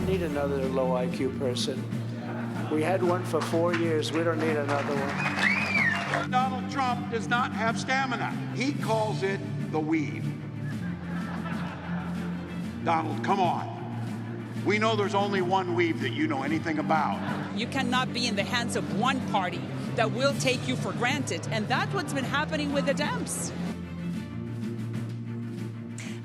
need another low IQ person. We had one for 4 years. We don't need another one. Donald Trump does not have stamina. He calls it the weave. Donald, come on. We know there's only one weave that you know anything about. You cannot be in the hands of one party that will take you for granted. And that's what's been happening with the Dems.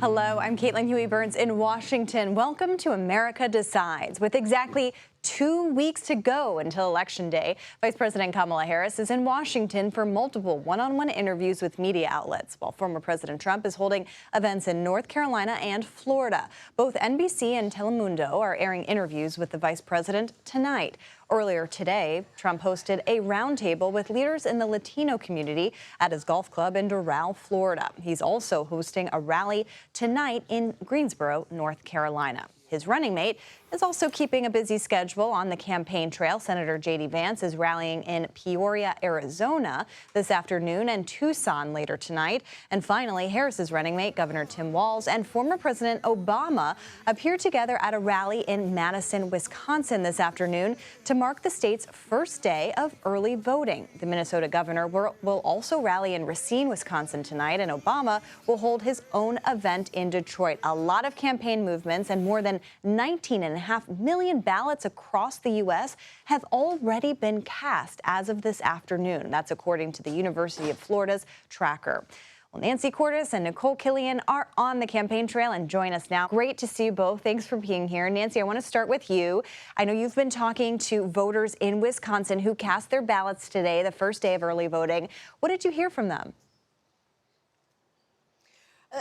Hello, I'm Caitlin Huey-Burns in Washington. Welcome to America Decides. With exactly 2 weeks to go until Election Day, Vice President Kamala Harris is in Washington for multiple one-on-one interviews with media outlets, while former President Trump is holding events in North Carolina and Florida. Both NBC and Telemundo are airing interviews with the vice president tonight. Earlier today, Trump hosted a roundtable with leaders in the Latino community at his golf club in Doral, Florida. He's also hosting a rally tonight in Greensboro, North Carolina. His running mate is also keeping a busy schedule on the campaign trail. Senator J.D. Vance is rallying in Peoria, Arizona this afternoon and Tucson later tonight. And finally, Harris's running mate, Governor Tim Walz, and former President Obama appear together at a rally in Madison, Wisconsin this afternoon to mark the state's first day of early voting. The Minnesota governor will also rally in Racine, Wisconsin tonight, and Obama will hold his own event in Detroit. A lot of campaign movements and more than 19.5 million ballots across the U.S. have already been cast as of this afternoon. That's according to the University of Florida's tracker. Well, Nancy Cordes and Nicole Killian are on the campaign trail and join us now. Great to see you both. Thanks for being here. Nancy, I want to start with you. I know you've been talking to voters in Wisconsin who cast their ballots today, the first day of early voting. What did you hear from them?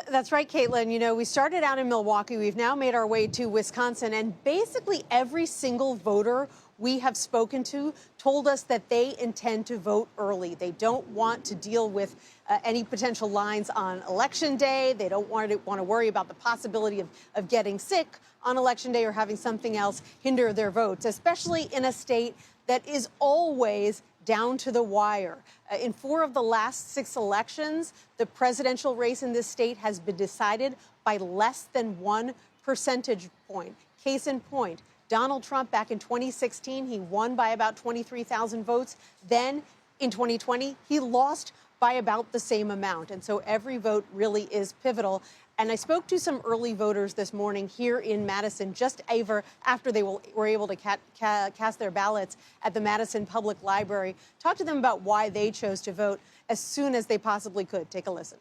That's right, Caitlin. You know, we started out in Milwaukee. We've now made our way to Wisconsin, and basically every single voter we have spoken to told us that they intend to vote early. They don't want to deal with any potential lines on Election Day. They don't want to worry about the possibility of getting sick on Election Day or having something else hinder their votes, especially in a state that is always down to the wire. In 4 of the last 6 elections, the presidential race in this state has been decided by less than 1 percentage point. Case in point, Donald Trump back in 2016, he won by about 23,000 votes. Then in 2020, he lost by about the same amount. And so every vote really is pivotal. And I spoke to some early voters this morning here in Madison, just after they were able to cast their ballots at the Madison Public Library. Talk to them about why they chose to vote as soon as they possibly could. Take a listen.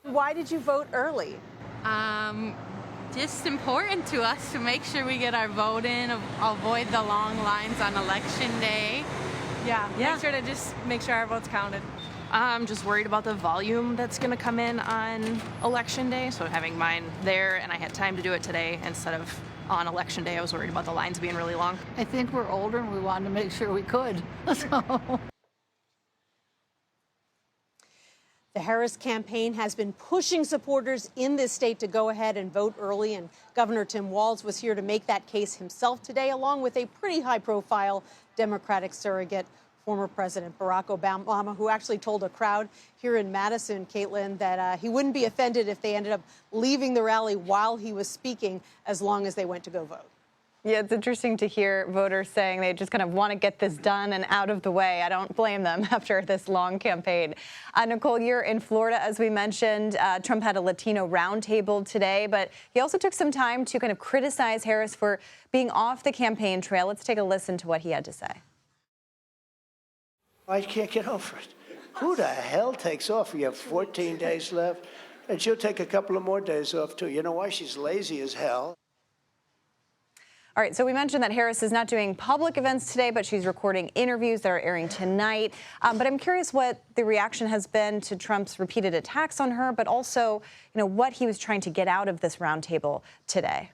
Why did you vote early? Just important to us to make sure we get our vote in, avoid the long lines on Election Day. Make sure our votes counted. I'm just worried about the volume that's going to come in on Election Day. So having mine there, and I had time to do it today instead of on Election Day. I was worried about the lines being really long. I think we're older and we wanted to make sure we could. So. The Harris campaign has been pushing supporters in this state to go ahead and vote early, and Governor Tim Walz was here to make that case himself today, along with a pretty high-profile Democratic surrogate, former President Barack Obama, who actually told a crowd here in Madison, Caitlin, that he wouldn't be offended if they ended up leaving the rally while he was speaking, as long as they went to go vote. Yeah, it's interesting to hear voters saying they just kind of want to get this done and out of the way. I don't blame them after this long campaign. Nicole, you're in Florida, as we mentioned. Trump had a Latino roundtable today, but he also took some time to kind of criticize Harris for being off the campaign trail. Let's take a listen to what he had to say. I can't get over it. Who the hell takes off? We have 14 days left, and she'll take a couple of more days off, too. You know why? She's lazy as hell. All right, so we mentioned that Harris is not doing public events today, but she's recording interviews that are airing tonight. But I'm curious what the reaction has been to Trump's repeated attacks on her, but also, what he was trying to get out of this roundtable today.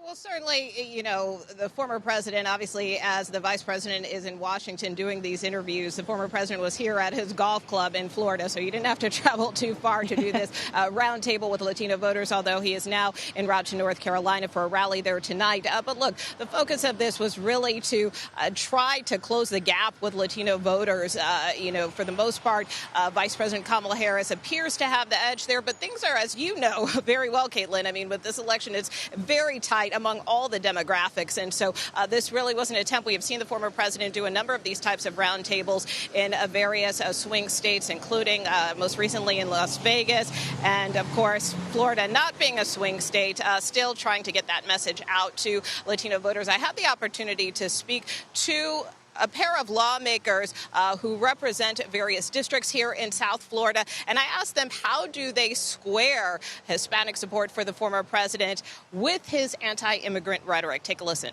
Well, certainly, you know, the former president, obviously, as the vice president is in Washington doing these interviews, the former president was here at his golf club in Florida, so you didn't have to travel too far to do this roundtable with Latino voters, although he is now en route to North Carolina for a rally there tonight. But look, the focus of this was really to try to close the gap with Latino voters. You know, for the most part, Vice President Kamala Harris appears to have the edge there, but things are, as you know very well, Caitlin, I mean, with this election, it's very tight among all the demographics. And so this really was an attempt. We have seen the former president do a number of these types of roundtables in various swing states, including most recently in Las Vegas. And, of course, Florida not being a swing state, still trying to get that message out to Latino voters. I had the opportunity to speak to a pair of lawmakers who represent various districts here in South Florida. And I asked them, how do they square Hispanic support for the former president with his anti-immigrant rhetoric? Take a listen.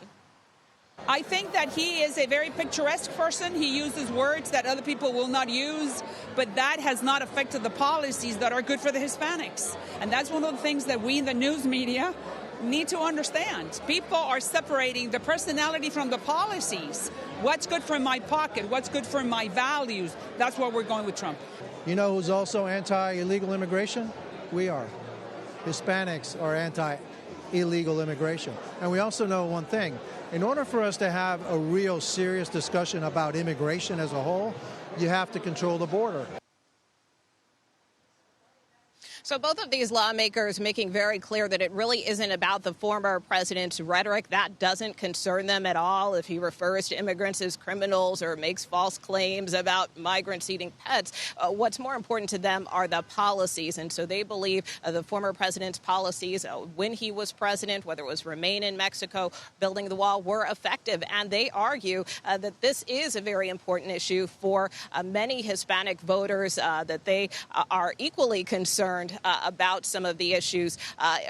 I think that he is a very picturesque person. He uses words that other people will not use, but that has not affected the policies that are good for the Hispanics. And that's one of the things that we in the news media need to understand. People are separating the personality from the policies. What's good for my pocket? What's good for my values? That's where we're going with Trump. You know who's also anti-illegal immigration? We are. Hispanics are anti-illegal immigration. And we also know one thing. In order for us to have a real serious discussion about immigration as a whole, you have to control the border. So both of these lawmakers making very clear that it really isn't about the former president's rhetoric. That doesn't concern them at all if he refers to immigrants as criminals or makes false claims about migrants eating pets. What's more important to them are the policies. And so they believe the former president's policies when he was president, whether it was remain in Mexico, building the wall, were effective. And they argue that this is a very important issue for many Hispanic voters, that they are equally concerned about some of the issues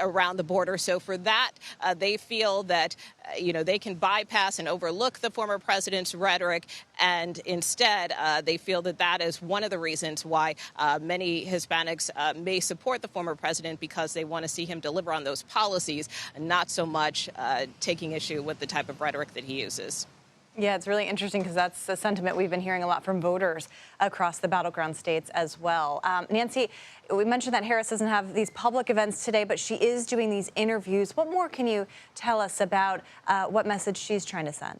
around the border. So for that, they feel that, you know, they can bypass and overlook the former president's rhetoric. And instead, they feel that that is one of the reasons why many Hispanics may support the former president, because they want to see him deliver on those policies, and not so much taking issue with the type of rhetoric that he uses. Yeah, it's really interesting because that's the sentiment we've been hearing a lot from voters across the battleground states as well. Nancy, we mentioned that Harris doesn't have these public events today, but she is doing these interviews. What more can you tell us about what message she's trying to send?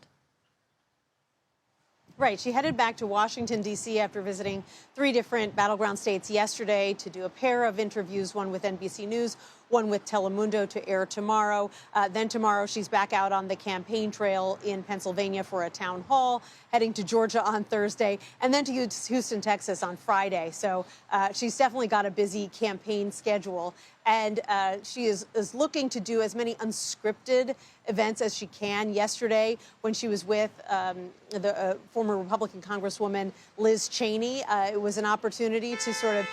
Right. She headed back to Washington, D.C. after visiting 3 different battleground states yesterday to do a pair of interviews, one with NBC News, one with Telemundo, to air tomorrow. Then tomorrow she's back out on the campaign trail in Pennsylvania for a town hall, heading to Georgia on Thursday, and then to Houston, Texas on Friday. So she's definitely got a busy campaign schedule. And she is looking to do as many unscripted events as she can. Yesterday, when she was with the former Republican Congresswoman Liz Cheney, it was an opportunity to sort of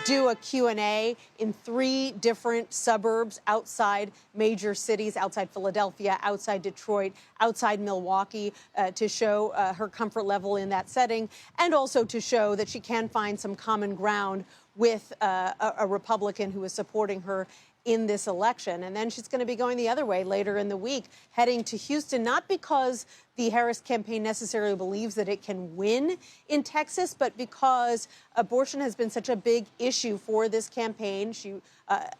do a Q&A in 3 different suburbs outside major cities, outside Philadelphia, outside Detroit, outside Milwaukee, to show her comfort level in that setting, and also to show that she can find some common ground with a Republican who is supporting her in this election. And then she's going to be going the other way later in the week, heading to Houston, not because the Harris campaign necessarily believes that it can win in Texas, but because abortion has been such a big issue for this campaign. She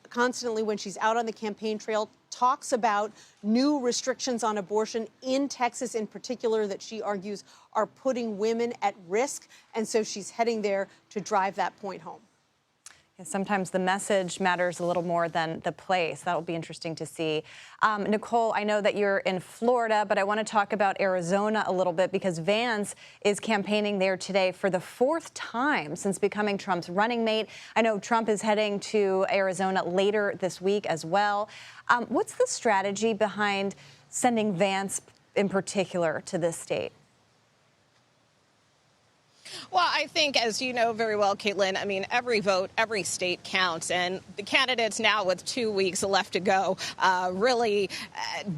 constantly, when she's out on the campaign trail, talks about new restrictions on abortion in Texas in particular that she argues are putting women at risk. And so she's heading there to drive that point home. Sometimes the message matters a little more than the place. That'll be interesting to see. Nicole, I know that you're in Florida, but I want to talk about Arizona a little bit because Vance is campaigning there today for the 4th time since becoming Trump's running mate. I know Trump is heading to Arizona later this week as well. What's the strategy behind sending Vance in particular to this state? Well, I think, as you know very well, Caitlin, I mean, every vote, every state counts. And the candidates now with 2 weeks left to go really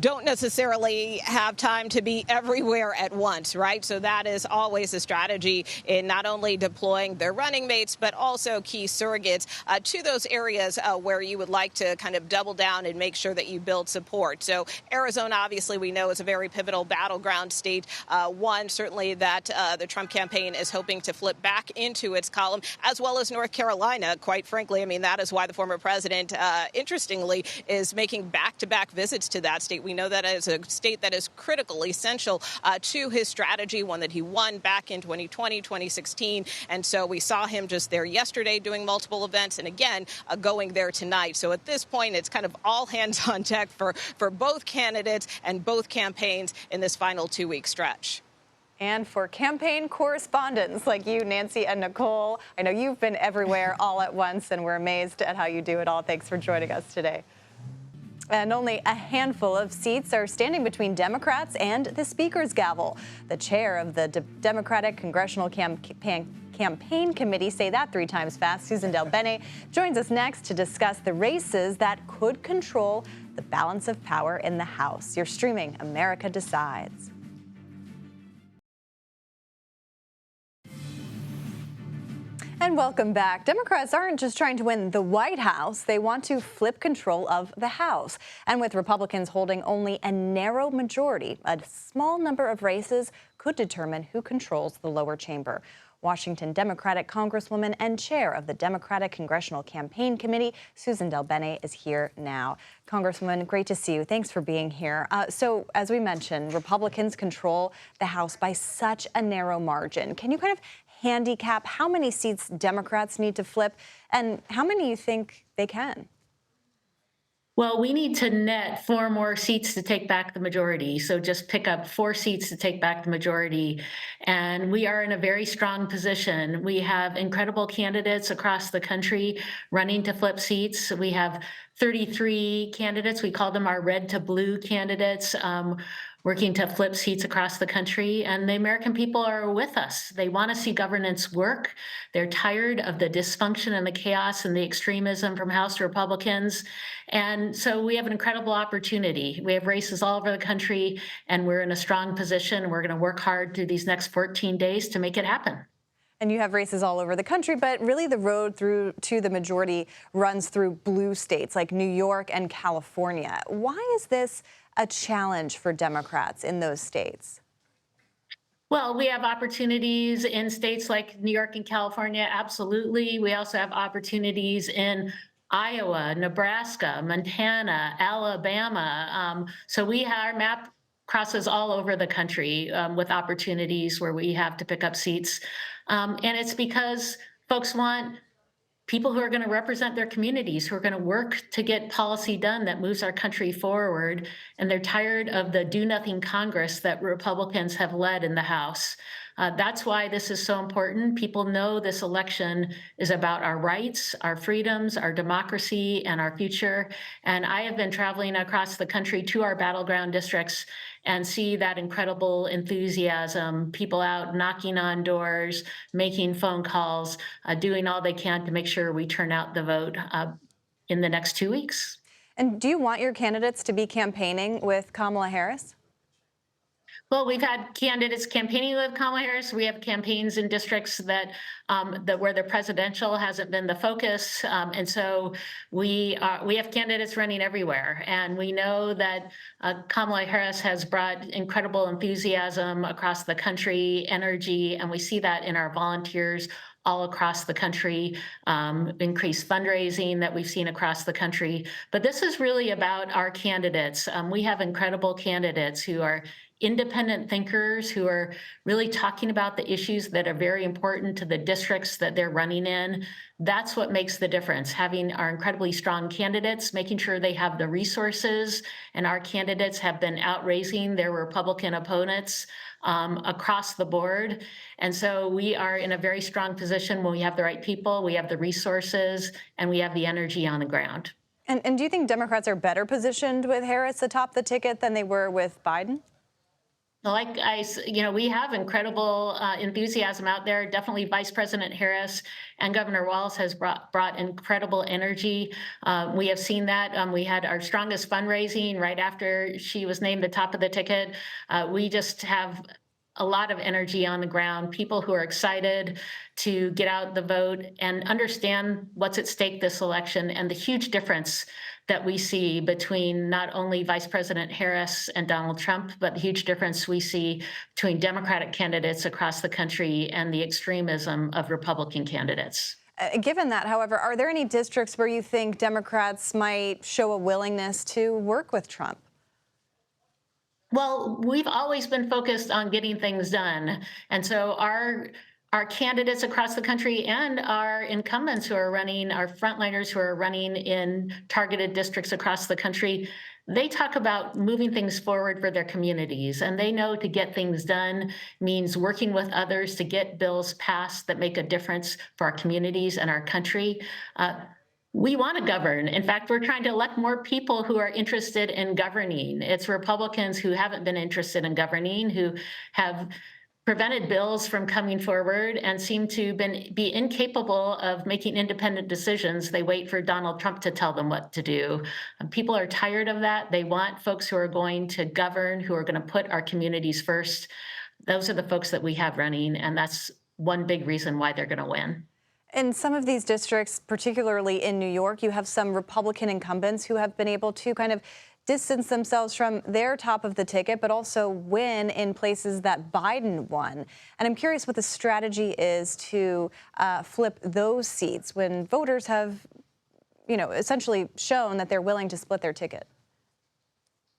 don't necessarily have time to be everywhere at once, right? So that is always a strategy in not only deploying their running mates, but also key surrogates to those areas where you would like to kind of double down and make sure that you build support. So Arizona, obviously, we know is a very pivotal battleground state, one certainly that the Trump campaign is hoping to flip back into its column, as well as North Carolina. Quite frankly, I mean, that is why the former president, interestingly, is making back-to-back visits to that state. We know that is a state that is critical, essential to his strategy, one that he won back in 2020, 2016. And so we saw him just there yesterday doing multiple events and again going there tonight. So at this point, it's kind of all hands on deck for both candidates and both campaigns in this final 2-week stretch. And for campaign correspondents like you, Nancy and Nicole, I know you've been everywhere all at once, and we're amazed at how you do it all. Thanks for joining us today. And only a handful of seats are standing between Democrats and the Speaker's gavel. The chair of the Democratic Congressional Campaign Committee, say that 3 times fast, Susan Del Bene, joins us next to discuss the races that could control the balance of power in the House. You're streaming America Decides. And welcome back. Democrats aren't just trying to win the White House. They want to flip control of the House. And with Republicans holding only a narrow majority, a small number of races could determine who controls the lower chamber. Washington Democratic Congresswoman and chair of the Democratic Congressional Campaign Committee, Susan Del Bene, is here now. Congresswoman, great to see you. Thanks for being here. So, as we mentioned, Republicans control the House by such a narrow margin. Can you kind of handicap how many seats Democrats need to flip and how many you think they can? Well, we need to net 4 more seats to take back the majority. So just pick up 4 seats to take back the majority. And we are in a very strong position. We have incredible candidates across the country running to flip seats. We have 33 candidates. We call them our red to blue candidates. Working to flip seats across the country, and the American people are with us. They want to see governance work. They're tired of the dysfunction and the chaos and the extremism from House Republicans. And so we have an incredible opportunity. We have races all over the country, and we're in a strong position. We're going to work hard through these next 14 days to make it happen. And you have races all over the country, but really the road through to the majority runs through blue states like New York and California. Why is this a challenge for Democrats in those states? Well, we have opportunities in states like New York and California, absolutely. We also have opportunities in Iowa, Nebraska, Montana, Alabama. So our map crosses all over the country with opportunities where we have to pick up seats. And it's because folks want people who are going to represent their communities, who are going to work to get policy done that moves our country forward. And they're tired of the do-nothing Congress that Republicans have led in the House. That's why this is so important. People know this election is about our rights, our freedoms, our democracy, and our future. And I have been traveling across the country to our battleground districts and see that incredible enthusiasm, people out knocking on doors, making phone calls, doing all they can to make sure we turn out the vote in the next 2 weeks. And do you want your candidates to be campaigning with Kamala Harris? Well, we've had candidates campaigning with Kamala Harris. We have campaigns in districts that where the presidential hasn't been the focus, and so we have candidates running everywhere. And we know that Kamala Harris has brought incredible enthusiasm across the country, energy, and we see that in our volunteers all across the country, increased fundraising that we've seen across the country. But this is really about our candidates. We have incredible candidates who are independent thinkers, who are really talking about the issues that are very important to the districts that they're running in. That's what makes the difference, having our incredibly strong candidates, making sure they have the resources, and our candidates have been outraising their Republican opponents across the board. And so we are in a very strong position when we have the right people, we have the resources, and we have the energy on the ground. And do you think Democrats are better positioned with Harris atop the ticket than they were with Biden? We have incredible enthusiasm out there. Definitely Vice President Harris and Governor Walz has brought incredible energy. We have seen that. We had our strongest fundraising right after she was named the top of the ticket. We just have a lot of energy on the ground, people who are excited to get out the vote and understand what's at stake this election and the huge difference that we see between not only Vice President Harris and Donald Trump, but the huge difference we see between Democratic candidates across the country and the extremism of Republican candidates. Given that, however, are there any districts where you think Democrats might show a willingness to work with Trump? Well, we've always been focused on getting things done. And so our candidates across the country and our incumbents who are running, our frontliners who are running in targeted districts across the country, they talk about moving things forward for their communities. And they know to get things done means working with others to get bills passed that make a difference for our communities and our country. We want to govern. In fact, we're trying to elect more people who are interested in governing. It's Republicans who haven't been interested in governing, who have prevented bills from coming forward and seem to be incapable of making independent decisions. They wait for Donald Trump to tell them what to do. People are tired of that. They want folks who are going to govern, who are going to put our communities first. Those are the folks that we have running, and that's one big reason why they're going to win. In some of these districts, particularly in New York, you have some Republican incumbents who have been able to kind of distance themselves from their top of the ticket, but also win in places that Biden won. And I'm curious what the strategy is to flip those seats when voters have, essentially shown that they're willing to split their ticket.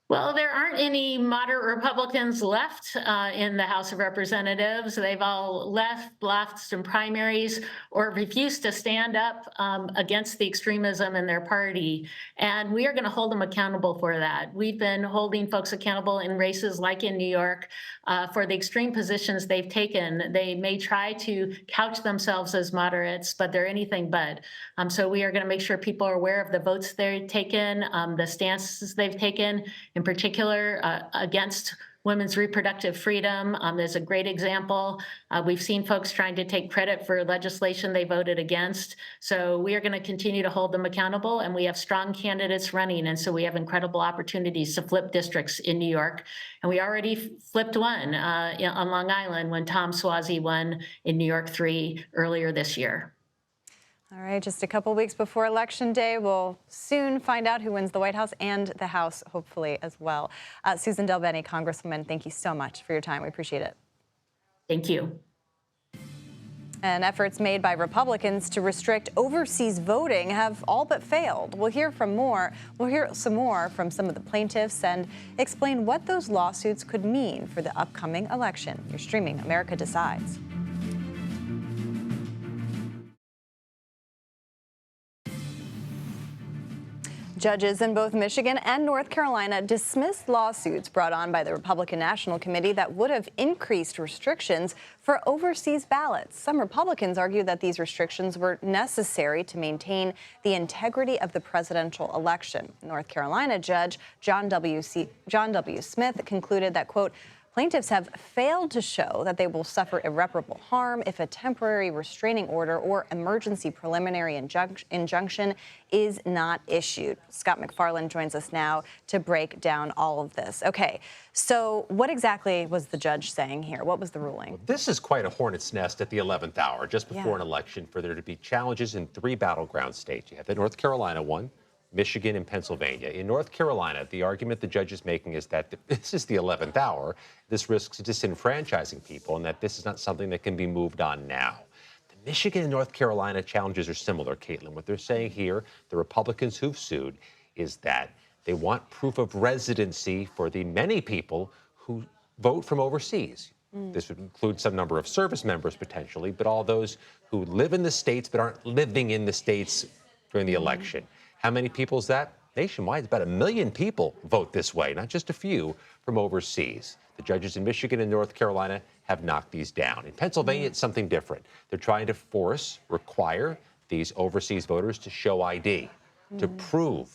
Well, there aren't any moderate Republicans left in the House of Representatives. They've all left in primaries or refused to stand up against the extremism in their party. And we are going to hold them accountable for that. We've been holding folks accountable in races like in New York for the extreme positions they've taken. They may try to couch themselves as moderates, but they're anything but. So we are going to make sure people are aware of the votes they've taken, the stances they've taken, in particular against women's reproductive freedom. There's a great example. We've seen folks trying to take credit for legislation they voted against. So we are going to continue to hold them accountable, and we have strong candidates running. And so we have incredible opportunities to flip districts in New York. And we already flipped one on Long Island when Tom Suozzi won in New York 3 earlier this year. All right, just a couple weeks before Election Day, we'll soon find out who wins the White House and the House, hopefully, as well. Susan DelBene, Congresswoman, thank you so much for your time. We appreciate it. Thank you. And efforts made by Republicans to restrict overseas voting have all but failed. We'll hear some more from some of the plaintiffs and explain what those lawsuits could mean for the upcoming election. You're streaming America Decides. Judges in both Michigan and North Carolina dismissed lawsuits brought on by the Republican National Committee that would have increased restrictions for overseas ballots. Some Republicans argue that these restrictions were necessary to maintain the integrity of the presidential election. North Carolina Judge John W. Smith concluded that, quote, plaintiffs have failed to show that they will suffer irreparable harm if a temporary restraining order or emergency preliminary injunction is not issued. Scott McFarland joins us now to break down all of this. Okay, so what exactly was the judge saying here? What was the ruling? Well, this is quite a hornet's nest at the 11th hour, just before an election, for there to be challenges in 3 battleground states. You have the North Carolina one, Michigan, and Pennsylvania. In North Carolina, the argument the judge is making is that this is the 11th hour. This risks disenfranchising people, and that this is not something that can be moved on now. The Michigan and North Carolina challenges are similar, Caitlin. What they're saying here, the Republicans who've sued, is that they want proof of residency for the many people who vote from overseas. This would include some number of service members, potentially, but all those who live in the states but aren't living in the states during the election. How many people is that? Nationwide, about 1 million people vote this way, not just a few from overseas. The judges in Michigan and North Carolina have knocked these down. In Pennsylvania, it's something different. They're trying to require these overseas voters to show ID, to prove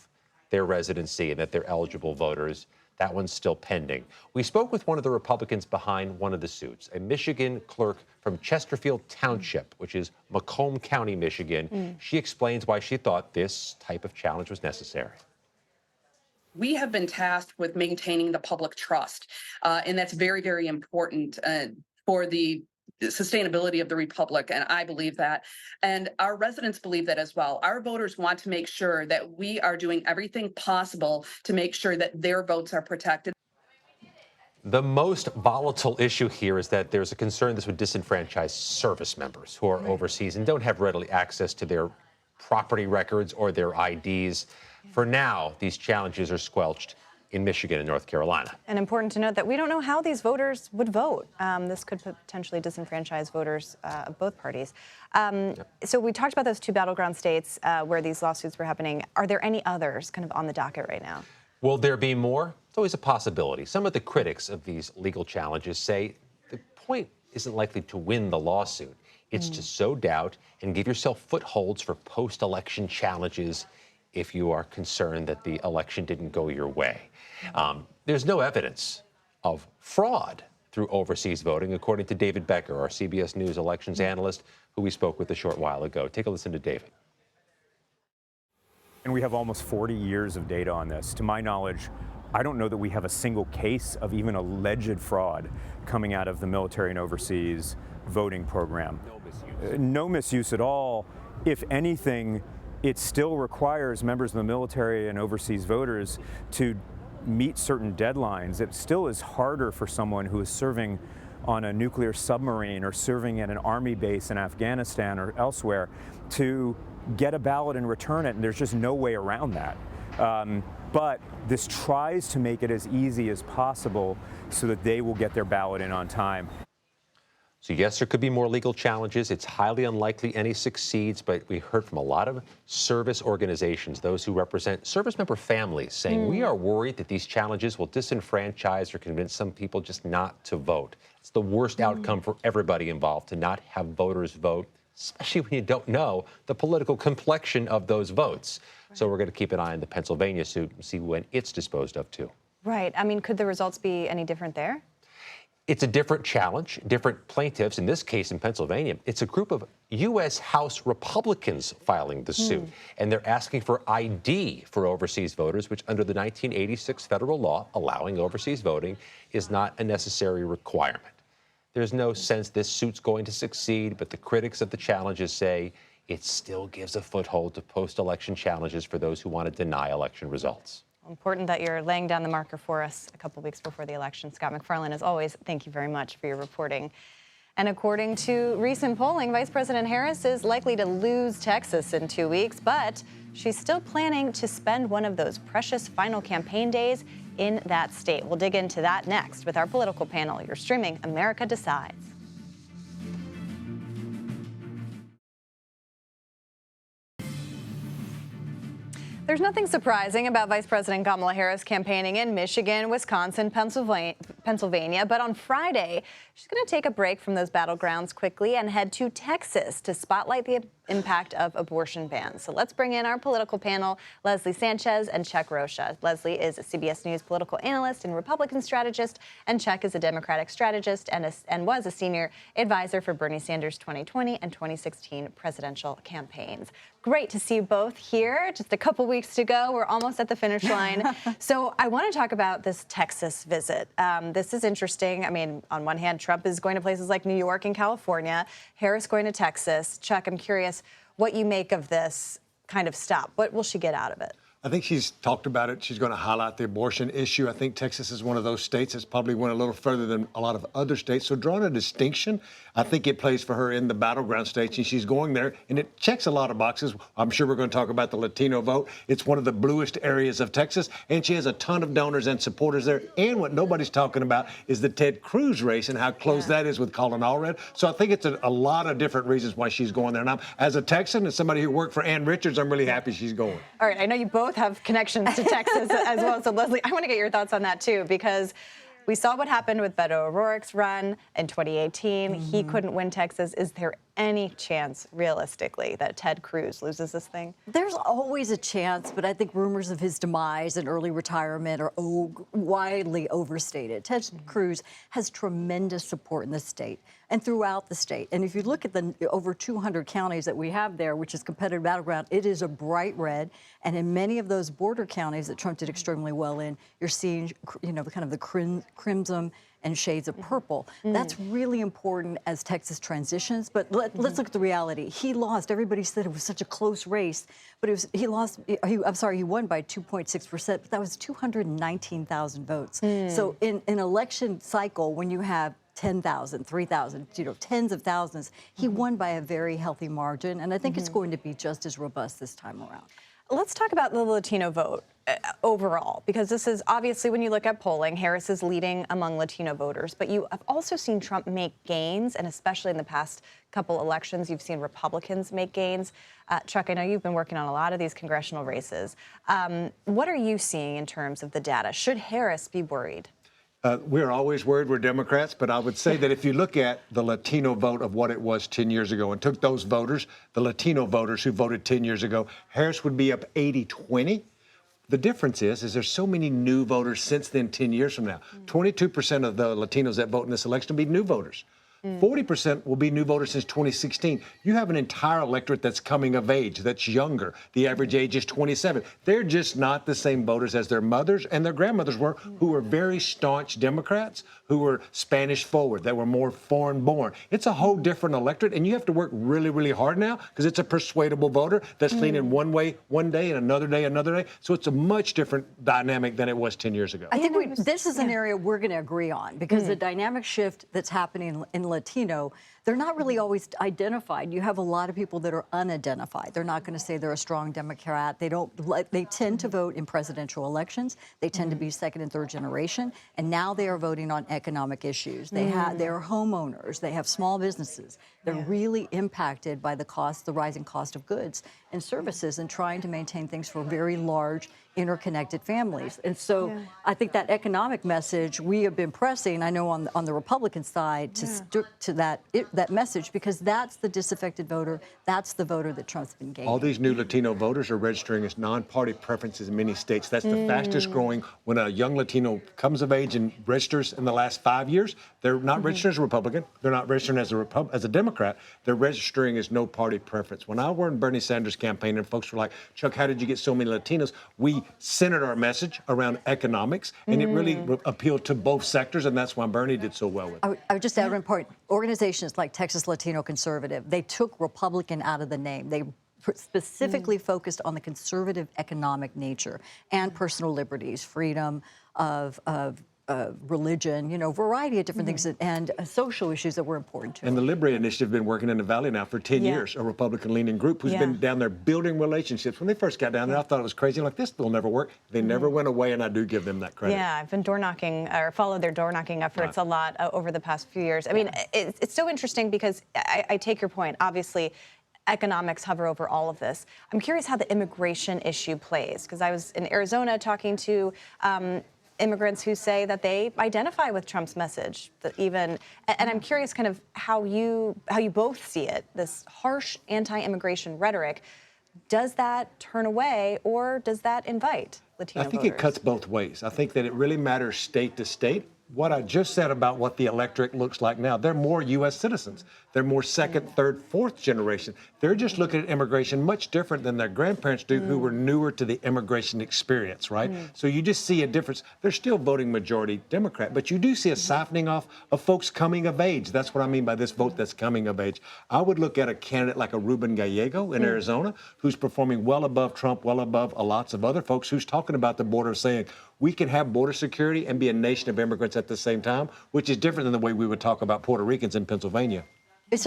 their residency and that they're eligible voters. That one's still pending. We spoke with one of the Republicans behind one of the suits, a Michigan clerk from Chesterfield Township, which is Macomb County, Michigan. She explains why she thought this type of challenge was necessary. We have been tasked with maintaining the public trust, and that's very, very important for the sustainability of the republic, and I believe that. And our residents believe that as well. Our voters want to make sure that we are doing everything possible to make sure that their votes are protected. The most volatile issue here is that there's a concern this would disenfranchise service members who are overseas and don't have readily access to their property records or their IDs. For now, these challenges are squelched in Michigan and North Carolina. And important to note that we don't know how these voters would vote. This could potentially disenfranchise voters of both parties. So we talked about those two battleground states where these lawsuits were happening. Are there any others kind of on the docket right now? Will there be more? It's always a possibility. Some of the critics of these legal challenges say the point isn't likely to win the lawsuit. It's to sow doubt and give yourself footholds for post-election challenges if you are concerned that the election didn't go your way. There's no evidence of fraud through overseas voting, according to David Becker, our CBS News elections analyst, who we spoke with a short while ago. Take a listen to David. And we have almost 40 years of data on this. To my knowledge, I don't know that we have a single case of even alleged fraud coming out of the military and overseas voting program. No misuse at all. If anything, it still requires members of the military and overseas voters to meet certain deadlines. It still is harder for someone who is serving on a nuclear submarine or serving at an army base in Afghanistan or elsewhere to get a ballot and return it, and there's just no way around that. But this tries to make it as easy as possible so that they will get their ballot in on time. So yes, there could be more legal challenges. It's highly unlikely any succeeds, but we heard from a lot of service organizations, those who represent service member families, saying we are worried that these challenges will disenfranchise or convince some people just not to vote. It's the worst outcome for everybody involved to not have voters vote, especially when you don't know the political complexion of those votes. So we're going to keep an eye on the Pennsylvania suit and see when it's disposed of too. Right. I mean, could the results be any different there? It's a different challenge, different plaintiffs. In this case, in Pennsylvania, it's a group of U.S. House Republicans filing the suit, and they're asking for ID for overseas voters, which under the 1986 federal law allowing overseas voting is not a necessary requirement. There's no sense this suit's going to succeed, but the critics of the challenges say it still gives a foothold to post-election challenges for those who want to deny election results. Important that you're laying down the marker for us a couple weeks before the election. Scott McFarland, as always, thank you very much for your reporting. And according to recent polling, Vice President Harris is likely to lose Texas in 2 weeks, but she's still planning to spend one of those precious final campaign days in that state. We'll dig into that next with our political panel. You're streaming America Decides. There's nothing surprising about Vice President Kamala Harris campaigning in Michigan, Wisconsin, Pennsylvania, but on Friday, she's going to take a break from those battlegrounds quickly and head to Texas to spotlight the impact of abortion bans. So let's bring in our political panel, Leslie Sanchez and Chuck Rocha. Leslie is a CBS News political analyst and Republican strategist, and Chuck is a Democratic strategist and was a senior advisor for Bernie Sanders' 2020 and 2016 presidential campaigns. Great to see you both here. Just a couple weeks to go. We're almost at the finish line. So I want to talk about this Texas visit. This is interesting. I mean, on one hand, Trump is going to places like New York and California, Harris going to Texas. Chuck, I'm curious what you make of this kind of stop. What will she get out of it? I think she's talked about it. She's going to highlight the abortion issue. I think Texas is one of those states that's probably went a little further than a lot of other states. So drawing a distinction, I think it plays for her in the battleground states, and she's going there, and it checks a lot of boxes. I'm sure we're going to talk about the Latino vote. It's one of the bluest areas of Texas, and she has a ton of donors and supporters there. And what nobody's talking about is the Ted Cruz race and how close that is with Colin Allred. So I think it's a lot of different reasons why she's going there. And as a Texan and somebody who worked for Ann Richards, I'm really happy she's going. All right, I know you both have connections to Texas as well. So Leslie, I want to get your thoughts on that too, because we saw what happened with Beto O'Rourke's run in 2018. He couldn't win Texas. Is there any chance, realistically, that Ted Cruz loses this thing? There's always a chance, but I think rumors of his demise and early retirement are widely overstated. Ted Cruz has tremendous support in the state and throughout the state. And if you look at the over 200 counties that we have there, which is competitive battleground, it is a bright red. And in many of those border counties that Trump did extremely well in, you're seeing, you know, kind of the crimson and shades of purple. That's really important as Texas transitions. But let's look at the reality. He lost. Everybody said it was such a close race, but he won by 2.6%, but that was 219,000 votes. So in an election cycle, when you have 10,000, 3,000, you know, tens of thousands, he won by a very healthy margin, and I think it's going to be just as robust this time around. Let's talk about the Latino vote overall, because this is obviously, when you look at polling, Harris is leading among Latino voters, but you have also seen Trump make gains, and especially in the past couple elections, you've seen Republicans make gains. Chuck, I know you've been working on a lot of these congressional races. What are you seeing in terms of the data? Should Harris be worried? We're always worried we're Democrats, but I would say that if you look at the Latino vote of what it was 10 years ago and took those voters, the Latino voters who voted 10 years ago, Harris would be up 80-20. The difference is there's so many new voters since then 10 years from now. 22% of the Latinos that vote in this election will be new voters. 40% will be new voters since 2016. You have an entire electorate that's coming of age, that's younger. The average age is 27. They're just not the same voters as their mothers and their grandmothers were, who were very staunch Democrats, who were Spanish forward, that were more foreign born. It's a whole different electorate, and you have to work really, really hard now because it's a persuadable voter that's leaning one way one day and another day another day. So it's a much different dynamic than it was 10 years ago. I think this is an area we're going to agree on because the dynamic shift that's happening in Latino, they're not really always identified. You have a lot of people that are unidentified. They're not going to say they're a strong Democrat. They tend to vote in presidential elections. They tend to be second and third generation, and now they are voting on economic issues. They're homeowners. They have small businesses. They're really impacted by the rising cost of goods and services, and trying to maintain things for very large, interconnected families. And so I think that economic message we have been pressing, I know on the Republican side, to stick to that message, because that's the disaffected voter. That's the voter that Trump's been gaining. All these new Latino voters are registering as non-party preferences in many states. That's the fastest growing. When a young Latino comes of age and registers in the last 5 years, they're not registering as a Republican. They're not registering as a Democrat. They're registering as no party preference. When I were in Bernie Sanders' campaign and folks were like, Chuck, how did you get so many Latinos? We centered our message around economics, and it really appealed to both sectors, and that's why Bernie did so well with it. I would just add one point. Organizations like Texas Latino Conservative, they took Republican out of the name. They specifically focused on the conservative economic nature and personal liberties, freedom of religion, you know, variety of different things, and social issues that were important to And the Libre Initiative has been working in the Valley now for 10 years, a Republican-leaning group who's been down there building relationships. When they first got down there, I thought it was crazy. I'm like, this will never work. They never went away, and I do give them that credit. Yeah, I've been door knocking or followed their door knocking efforts a lot over the past few years. I mean, it's so interesting because I take your point. Obviously, economics hover over all of this. I'm curious how the immigration issue plays, because I was in Arizona talking to immigrants who say that they identify with Trump's message, and I'm curious kind of how you both see it, this harsh anti-immigration rhetoric. Does that turn away, or does that invite Latino I think voters? it cuts both ways. I think that it really matters state to state. What I just said about what the electorate looks like now, they're more U.S. citizens. They're more second, third, fourth generation. They're just looking at immigration much different than their grandparents do, who were newer to the immigration experience, right? So you just see a difference. They're still voting majority Democrat, but you do see a siphoning off of folks coming of age. That's what I mean by this vote that's coming of age. I would look at a candidate like a Ruben Gallego in Arizona, who's performing well above Trump, well above lots of other folks, who's talking about the border, saying, we can have border security and be a nation of immigrants at the same time, which is different than the way we would talk about Puerto Ricans in Pennsylvania. It's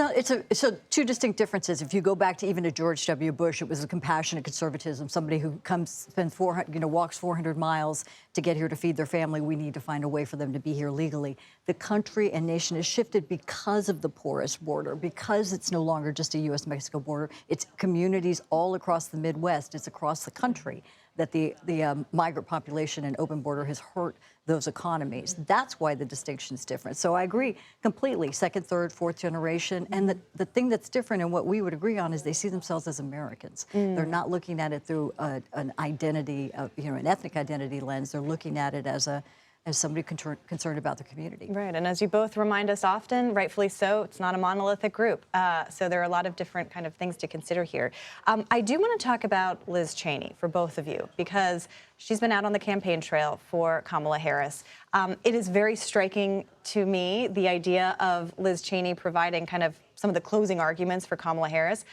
two distinct differences. If you go back to even to George W. Bush, it was a compassionate conservatism, somebody who walks 400 miles to get here to feed their family. We need to find a way for them to be here legally. The country and nation has shifted because of the porous border, because it's no longer just a U.S.-Mexico border. It's communities all across the Midwest. It's across the country that the migrant population and open border has hurt those economies. That's why the distinction is different. So I agree completely, second, third, fourth generation. And the thing that's different and what we would agree on is they see themselves as Americans. They're not looking at it through an identity, an ethnic identity lens. They're looking at it as somebody concerned about the community. Right, and as you both remind us often, rightfully so, it's not a monolithic group. So there are a lot of different kind of things to consider here. I do want to talk about Liz Cheney for both of you, because she's been out on the campaign trail for Kamala Harris. It is very striking to me, the idea of Liz Cheney providing kind of some of the closing arguments for Kamala Harris.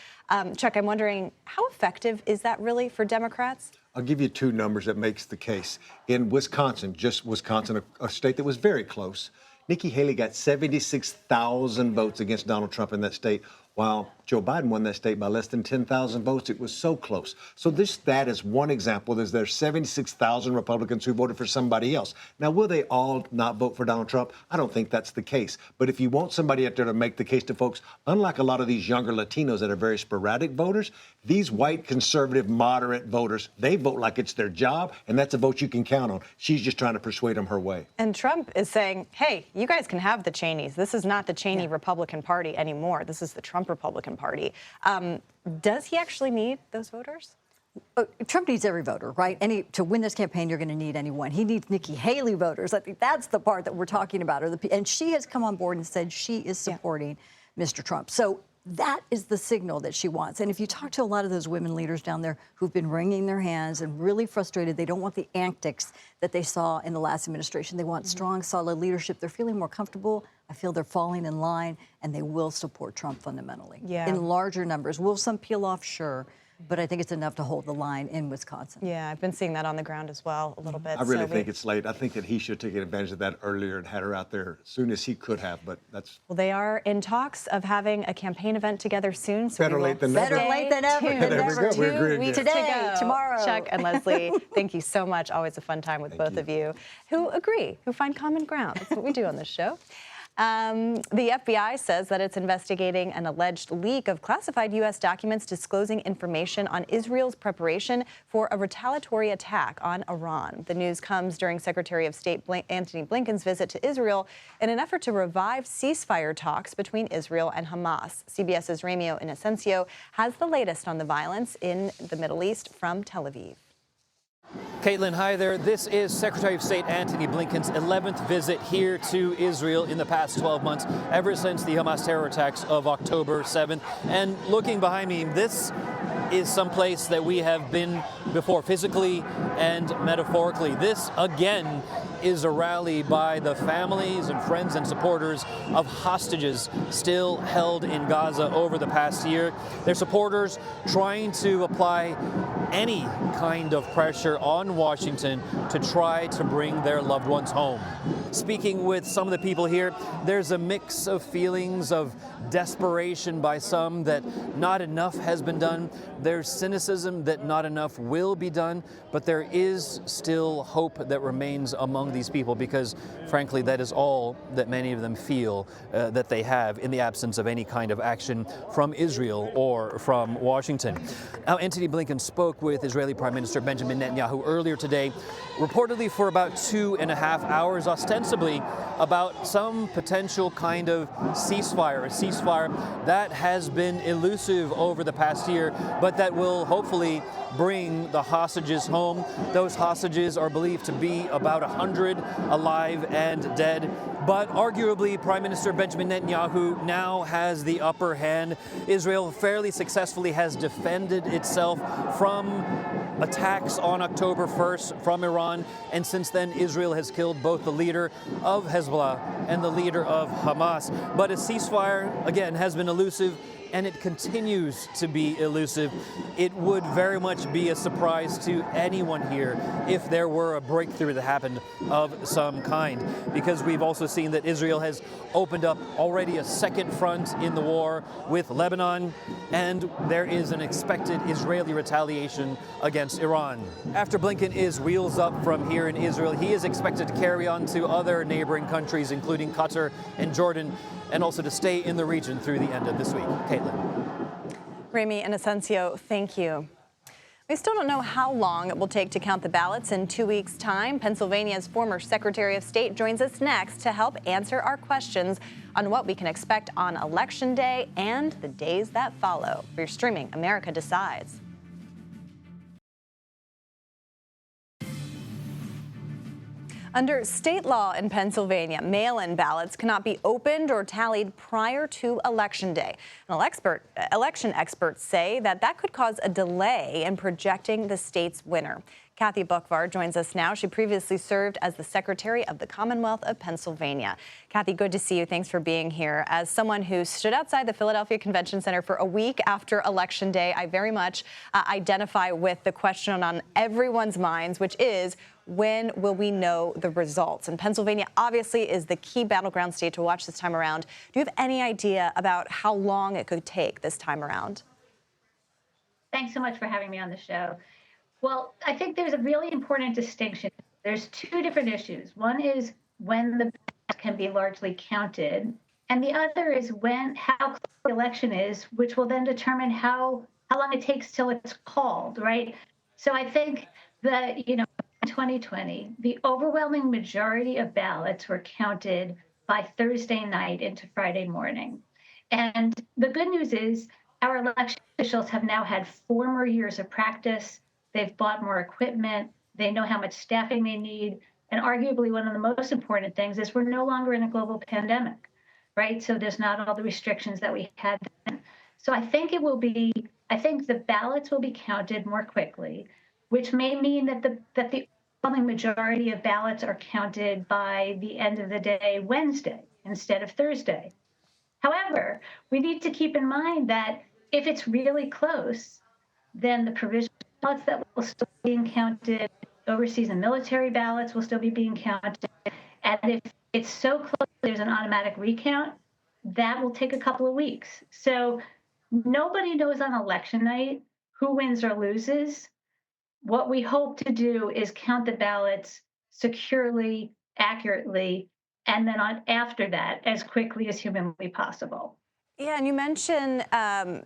Chuck, I'm wondering, how effective is that really for Democrats? I'll give you two numbers that makes the case. In Wisconsin, just Wisconsin, a state that was very close, Nikki Haley got 76,000 votes against Donald Trump in that state, while Joe Biden won that state by less than 10,000 votes. It was so close. So that is one example. There's 76,000 Republicans who voted for somebody else. Now, will they all not vote for Donald Trump? I don't think that's the case. But if you want somebody out there to make the case to folks, unlike a lot of these younger Latinos that are very sporadic voters, these white, conservative, moderate voters, they vote like it's their job, and that's a vote you can count on. She's just trying to persuade them her way. And Trump is saying, hey, you guys can have the Cheneys. This is not the Cheney Republican Party anymore. This is the Trump Republican Party. Does he actually need those voters? Trump needs every voter, right? To win this campaign, you're going to need anyone. He needs Nikki Haley voters. I think that's the part that we're talking about. And she has come on board and said she is supporting Mr. Trump. So that is the signal that she wants. And if you talk to a lot of those women leaders down there who've been wringing their hands and really frustrated, they don't want the antics that they saw in the last administration. They want strong, solid leadership. They're feeling more comfortable. I feel they're falling in line, and they will support Trump fundamentally. In larger numbers. Will some peel off? Sure. But I think it's enough to hold the line in Wisconsin. Yeah, I've been seeing that on the ground as well a little bit. I really think it's late. I think that he should have taken advantage of that earlier and had her out there as soon as he could have, but that's... Well, they are in talks of having a campaign event together soon. So better late than never. Better late than ever. There we go. We agree 2 weeks Today, to go. tomorrow. Chuck and Leslie, thank you so much. Always a fun time with both of you who agree, who find common ground. That's what we do on this show. The FBI says that it's investigating an alleged leak of classified U.S. documents disclosing information on Israel's preparation for a retaliatory attack on Iran. The news comes during Secretary of State Antony Blinken's visit to Israel in an effort to revive ceasefire talks between Israel and Hamas. CBS's Ramiro Inocencio has the latest on the violence in the Middle East from Tel Aviv. Caitlin, hi there. This is Secretary of State Antony Blinken's 11th visit here to Israel in the past 12 months, ever since the Hamas terror attacks of October 7th. And looking behind me, this is someplace that we have been before, physically and metaphorically. This, again, is a rally by the families and friends and supporters of hostages still held in Gaza over the past year. Their supporters trying to apply any kind of pressure on Washington to try to bring their loved ones home. Speaking with some of the people here, there's a mix of feelings of desperation by some that not enough has been done. There's cynicism that not enough will be done, but there is still hope that remains among these people because, frankly, that is all that many of them feel that they have in the absence of any kind of action from Israel or from Washington. Now, Antony Blinken spoke with Israeli Prime Minister Benjamin Netanyahu earlier today, reportedly for about 2.5 hours, ostensibly about some potential kind of ceasefire, a ceasefire that has been elusive over the past year, but that will hopefully bring the hostages home. Those hostages are believed to be about 100 alive and dead. But arguably, Prime Minister Benjamin Netanyahu now has the upper hand. Israel fairly successfully has defended itself from attacks on October 1st from Iran. And since then, Israel has killed both the leader of Hezbollah and the leader of Hamas. But a ceasefire, again, has been elusive, and it continues to be elusive. It would very much be a surprise to anyone here if there were a breakthrough that happened of some kind, because we've also seen that Israel has opened up already a second front in the war with Lebanon, and there is an expected Israeli retaliation against Iran. After Blinken is wheels up from here in Israel, he is expected to carry on to other neighboring countries, including Qatar and Jordan, and also to stay in the region through the end of this week. Caitlin. Ramy Inocencio, thank you. We still don't know how long it will take to count the ballots in 2 weeks' time. Pennsylvania's former Secretary of State joins us next to help answer our questions on what we can expect on Election Day and the days that follow. We're streaming America Decides. Under state law in Pennsylvania, mail-in ballots cannot be opened or tallied prior to Election Day. Election experts say that could cause a delay in projecting the state's winner. Kathy Buchvar joins us now. She previously served as the Secretary of the Commonwealth of Pennsylvania. Kathy, good to see you. Thanks for being here. As someone who stood outside the Philadelphia Convention Center for a week after Election Day, I very much identify with the question on everyone's minds, which is, when will we know the results? And Pennsylvania obviously is the key battleground state to watch this time around. Do you have any idea about how long it could take this time around? Thanks so much for having me on the show. Well, I think there's a really important distinction. There's two different issues. One is when the ballots can be largely counted, and the other is how close the election is, which will then determine how long it takes till it's called, right? So I think that, in 2020, the overwhelming majority of ballots were counted by Thursday night into Friday morning. And the good news is our election officials have now had 4 more years of practice. They've bought more equipment. They know how much staffing they need. And arguably one of the most important things is we're no longer in a global pandemic, right? So there's not all the restrictions that we had then. So I think the ballots will be counted more quickly, which may mean that the overwhelming majority of ballots are counted by the end of the day, Wednesday, instead of Thursday. However, we need to keep in mind that if it's really close, then the provisional ballots that will still be being counted, overseas and military ballots will still be being counted. And if it's so close, there's an automatic recount, that will take a couple of weeks. So nobody knows on election night who wins or loses. What we hope to do is count the ballots securely, accurately, and then after that, as quickly as humanly possible. Yeah, and you mentioned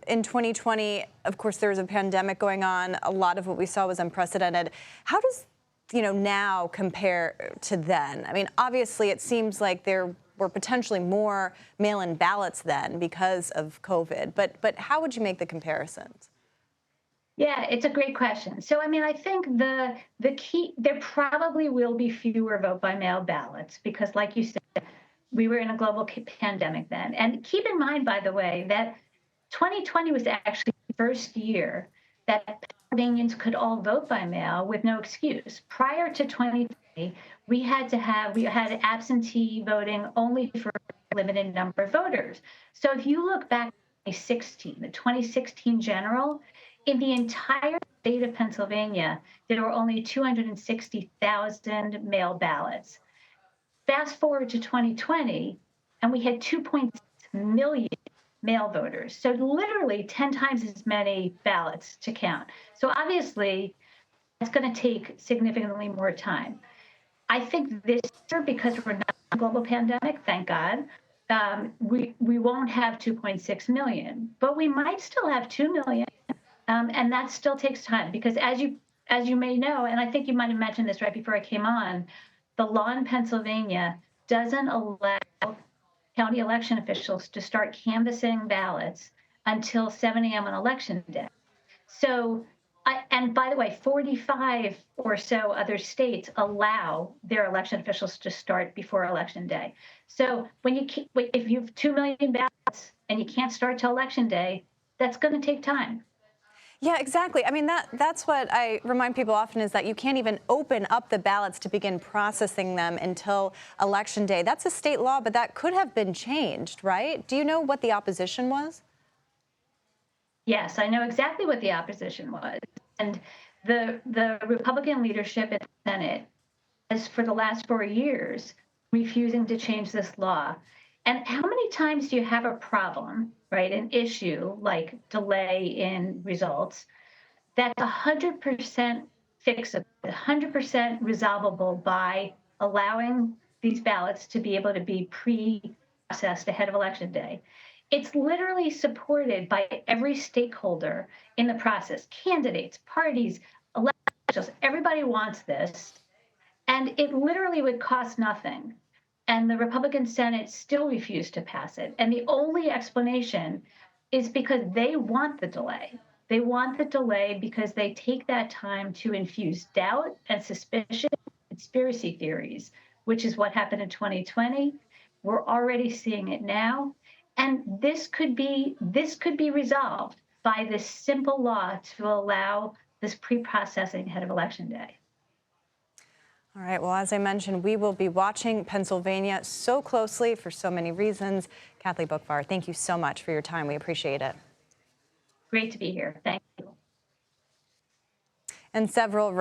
in 2020, of course, there was a pandemic going on. A lot of what we saw was unprecedented. How does, now compare to then? I mean, obviously, it seems like there were potentially more mail-in ballots then because of COVID. But how would you make the comparisons? Yeah, it's a great question. So, I think the key, there probably will be fewer vote by mail ballots because, like you said, we were in a global pandemic then. And keep in mind, by the way, that 2020 was actually the first year that Pennsylvanians could all vote by mail with no excuse. Prior to 2020, we had absentee voting only for a limited number of voters. So if you look back to 2016, the 2016 general, in the entire state of Pennsylvania, there were only 260,000 mail ballots. Fast forward to 2020, and we had 2.6 million mail voters. So literally 10 times as many ballots to count. So obviously, it's going to take significantly more time. I think this year, because we're not in a global pandemic, thank God, we won't have 2.6 million, but we might still have 2 million. And that still takes time because as you may know, and I think you might have mentioned this right before I came on, the law in Pennsylvania doesn't allow county election officials to start canvassing ballots until 7 a.m. on election day. So, and by the way, 45 or so other states allow their election officials to start before election day. So if you have 2 million ballots and you can't start till election day, that's going to take time. Yeah, exactly. I mean, that's what I remind people often is that you can't even open up the ballots to begin processing them until Election Day. That's a state law, but that could have been changed, right? Do you know what the opposition was? Yes, I know exactly what the opposition was. And the Republican leadership in the Senate has, for the last 4 years, refusing to change this law. And how many times do you have a problem, right, an issue like delay in results, that's 100% fixable, 100% resolvable by allowing these ballots to be able to be pre-processed ahead of Election Day? It's literally supported by every stakeholder in the process, candidates, parties, elected officials. Everybody wants this. And it literally would cost nothing. And the Republican Senate still refused to pass it. And the only explanation is because they want the delay. They want the delay because they take that time to infuse doubt and suspicion, conspiracy theories, which is what happened in 2020. We're already seeing it now. And this could be resolved by this simple law to allow this pre-processing ahead of Election Day. All right, well, as I mentioned, we will be watching Pennsylvania so closely for so many reasons. Kathleen Bookvar, thank you so much for your time. We appreciate it. Great to be here. Thank you. And several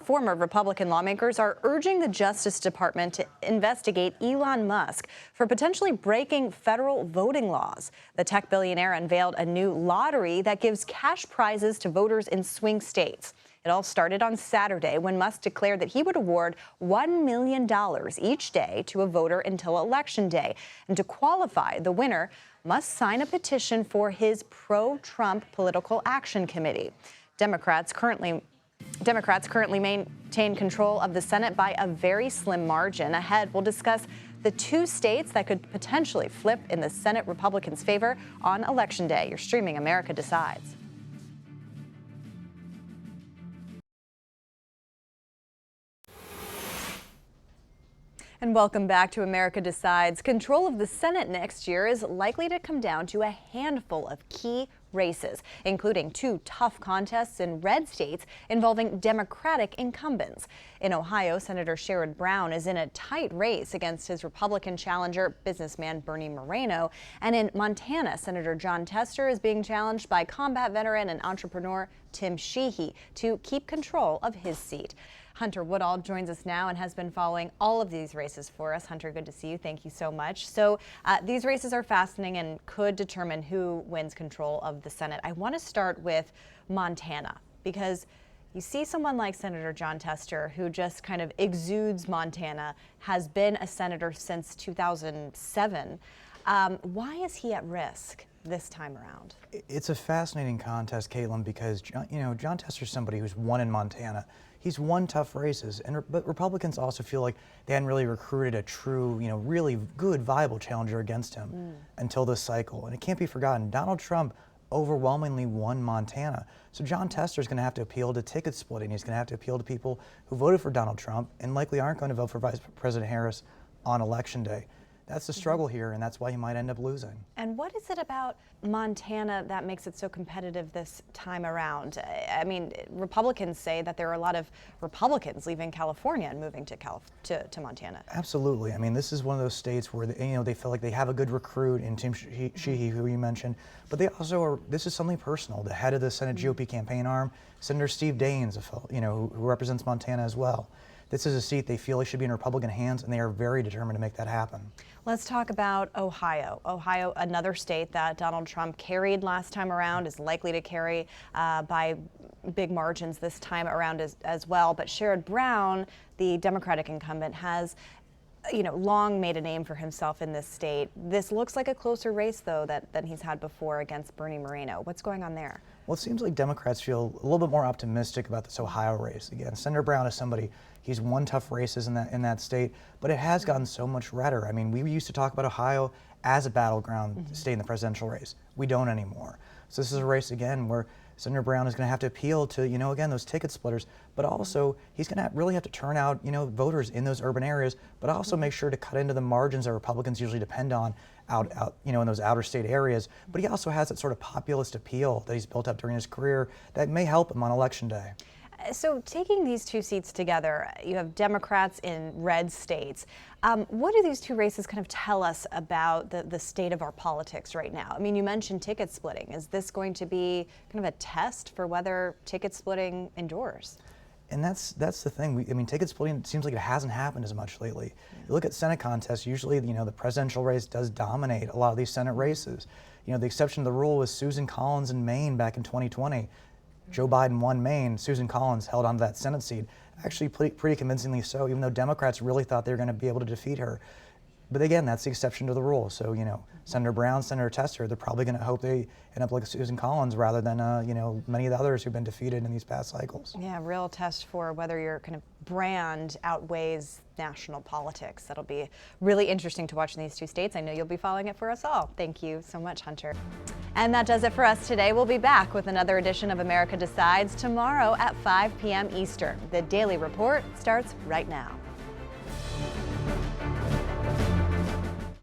former Republican lawmakers are urging the Justice Department to investigate Elon Musk for potentially breaking federal voting laws. The tech billionaire unveiled a new lottery that gives cash prizes to voters in swing states. It all started on Saturday when Musk declared that he would award $1 million each day to a voter until Election Day. And to qualify, the winner must sign a petition for his pro-Trump Political Action Committee. Democrats currently maintain control of the Senate by a very slim margin. Ahead, we'll discuss the two states that could potentially flip in the Senate Republicans' favor on Election Day. You're streaming America Decides. And welcome back to America Decides. Control of the Senate next year is likely to come down to a handful of key races, including two tough contests in red states involving Democratic incumbents. In Ohio, Senator Sherrod Brown is in a tight race against his Republican challenger, businessman Bernie Moreno. And in Montana, Senator Jon Tester is being challenged by combat veteran and entrepreneur Tim Sheehy to keep control of his seat. Hunter Woodall joins us now and has been following all of these races for us. Hunter, good to see you. Thank you so much. So these races are fascinating and could determine who wins control of the Senate. I want to start with Montana because you see someone like Senator Jon Tester, who just kind of exudes Montana, has been a senator since 2007. Why is he at risk this time around? It's a fascinating contest, Caitlin, because Jon Tester's somebody who's won in Montana. He's won tough races, but Republicans also feel like they hadn't really recruited a true, really good, viable challenger against him until this cycle. And it can't be forgotten, Donald Trump overwhelmingly won Montana. So Jon Tester is going to have to appeal to ticket splitting. He's going to have to appeal to people who voted for Donald Trump and likely aren't going to vote for Vice President Harris on Election Day. That's the struggle here, and that's why he might end up losing. And what is it about Montana that makes it so competitive this time around? I mean, Republicans say that there are a lot of Republicans leaving California and moving to Montana. Absolutely. I mean, this is one of those states where they feel like they have a good recruit in Tim Sheehy, who you mentioned, but they also are. This is something personal. The head of the Senate GOP campaign arm, Senator Steve Daines, who represents Montana as well. This is a seat they feel like should be in Republican hands, and they are very determined to make that happen. Let's talk about Ohio. Ohio, another state that Donald Trump carried last time around, is likely to carry by big margins this time around as well. But Sherrod Brown, the Democratic incumbent, has long made a name for himself in this state. This looks like a closer race, though, than he's had before against Bernie Moreno. What's going on there? Well, it seems like Democrats feel a little bit more optimistic about this Ohio race. Again, Senator Brown is somebody, he's won tough races in that state, but it has gotten so much redder. I mean, we used to talk about Ohio as a battleground state in the presidential race. We don't anymore. So this is a race, again, where Senator Brown is going to have to appeal to, again, those ticket splitters, but also he's going to really have to turn out, voters in those urban areas, but also make sure to cut into the margins that Republicans usually depend on out, in those outer state areas. But he also has that sort of populist appeal that he's built up during his career that may help him on Election Day. So taking these two seats together, you have Democrats in red states. What do these two races kind of tell us about the state of our politics right now? I mean, you mentioned ticket splitting. Is this going to be kind of a test for whether ticket splitting endures? And that's the thing. Ticket splitting seems like it hasn't happened as much lately. You look at Senate contests, usually, the presidential race does dominate a lot of these Senate races. The exception to the rule was Susan Collins in Maine back in 2020. Joe Biden won Maine. Susan Collins held on to that Senate seat, actually pretty convincingly so, even though Democrats really thought they were going to be able to defeat her. But again, that's the exception to the rule. So, you know, Senator Brown, Senator Tester, they're probably going to hope they end up like Susan Collins rather than, you know, many of the others who've been defeated in these past cycles. Yeah, real test for whether your kind of brand outweighs national politics. That'll be really interesting to watch in these two states. I know you'll be following it for us all. Thank you so much, Hunter. And that does it for us today. We'll be back with another edition of America Decides tomorrow at 5 p.m. Eastern. The Daily Report starts right now.